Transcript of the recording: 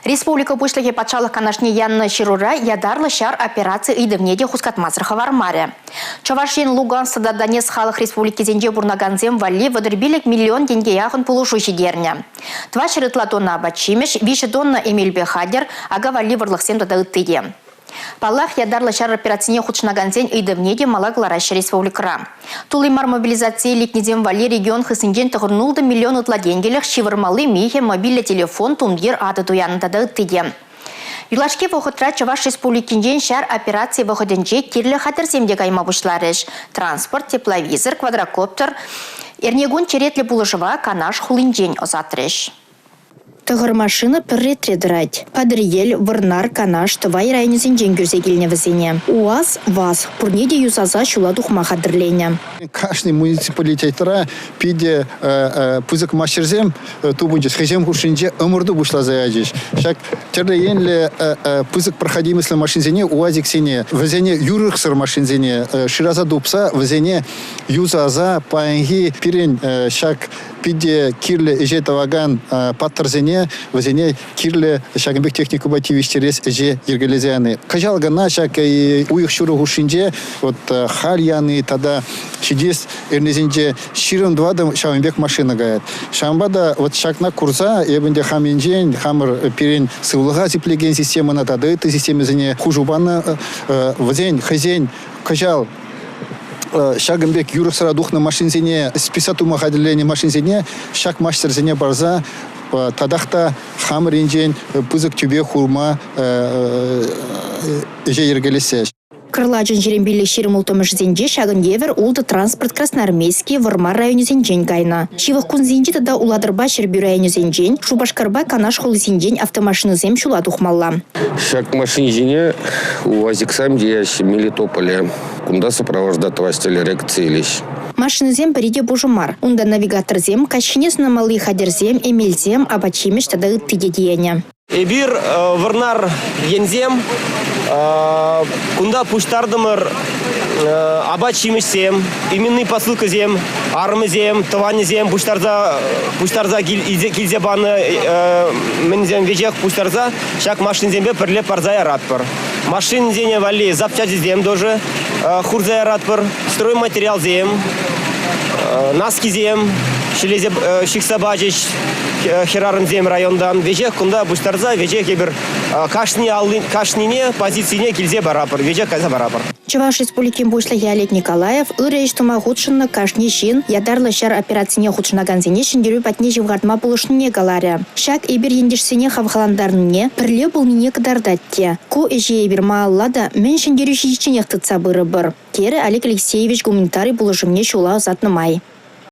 Республика бушлыге патшалық канашне янны ширура ядарлы шар операции идывнеде хускатмазырха вармаре. Чавашин Луганстада Донецк халық республики зенде бурнаганзем вали водырбилик миллион деньги яхын пулушу шидерня. 2 шырытла тонна абачимеш, 5 тонна Эмиль Бехадер, ага вали варлықсем тада ыттыде. Палах ядарлы шар операцияне худшнаганзен идывнеде малаглараща республикара. Тулымар мобилизация ликнезем вали регион хысынген тұғырнулды миллион ұтла денгелік шивырмалы мейхе мобильный телефон тумдер ады туянында ыттыде. Юлашке вохотра Чаваш республикинжен шар операции выходенче кирлі хатырсемде кайма бушларыш. Транспорт, тепловизор, квадрокоптер, эрнегун черетлі булыжыва канаш хулинжен озатрыш. Тығыр машина пірретре дырать. Падырел, вырнар, канаш, тывай районезен жеңгірзе келіне візене. УАЗ, ВАЗ, пурнеде юзаза шула духма қадырлене. Каждый муниципалитетра пиде пузык машерзем тубунчес хезем хуршинже ымырды бушла заядеш. Шак терлеенле пузык проходимыслы машинзене УАЗик сене, візене юрықсыр машинзене, шираза дупса, візене юзаза паенги пирен шак пиде кирле эже таваган паттырзене, візене кирле шагынбек технику бативиштерес эже ергелезяны. Кажалгана шак уйық шуры хуршинже, вот хальяны тада чидес эрнезинже ширын двадым шамбек машина гает. Шамбада вот шакна курса ебенде хаминжен хамыр пирен сывлыга зиплеген система на тады этой системе зене хужубана вазень хазень кажал шагымбек юрысыра духна машинзене списату махаделене машинзене шак мастерзене барза тадахта хамыр инжен пызык тюбе хурма эже ергелесе. Кырлачын жерембелі шерім ұлтымыш зенде шағын евер улды транспорт Красноармейский Вармар районы зенжен кайна. Шивық күн зенде тада уладырба шербі районы зенжен, Шубашкарба канаш холы зенжен автомашины зем шула тухмалла. Шак машин зене УАЗик сам деящий Мелитополе, кунда сопровождат вастель рекцилищ. Машины зем перейде бужумар. Унда навигатор зем, качинес на малый хадер зем, эмель зем, абачимеш тада ыттыде деяния. Эбир варнар янзем, кунда пуштардымыр абачимешсем, именный посылка зем, армы зем, тываны зем, пуштарза килзебаны мензем вежех пуштарза, шак машин зембе перле парзая радпар. Машин зене вали запчасти зем тоже, хурзая радпар, стройматериал зем, наски зем, шиксабачич, херарын зем райондан, вежех кунда пуштарза, вежех ебір кашнине позицине килзе барапар, вежех каза барапар. Чаваш республикин бушлы Ялет Николаев ырыш тума худшынны кашни шин ядарлы шар операцине худшынаганзене шиндеру патне живгартма булышныне галаря. Шак эбир ендерсене хавхаландарныне пірле булмине кадардатте. Ко эже эбир мааллада мен шиндеру шичинех тытса быры бір. Кері Олег Алексеевич гуманитарий булышымне шула озатны май.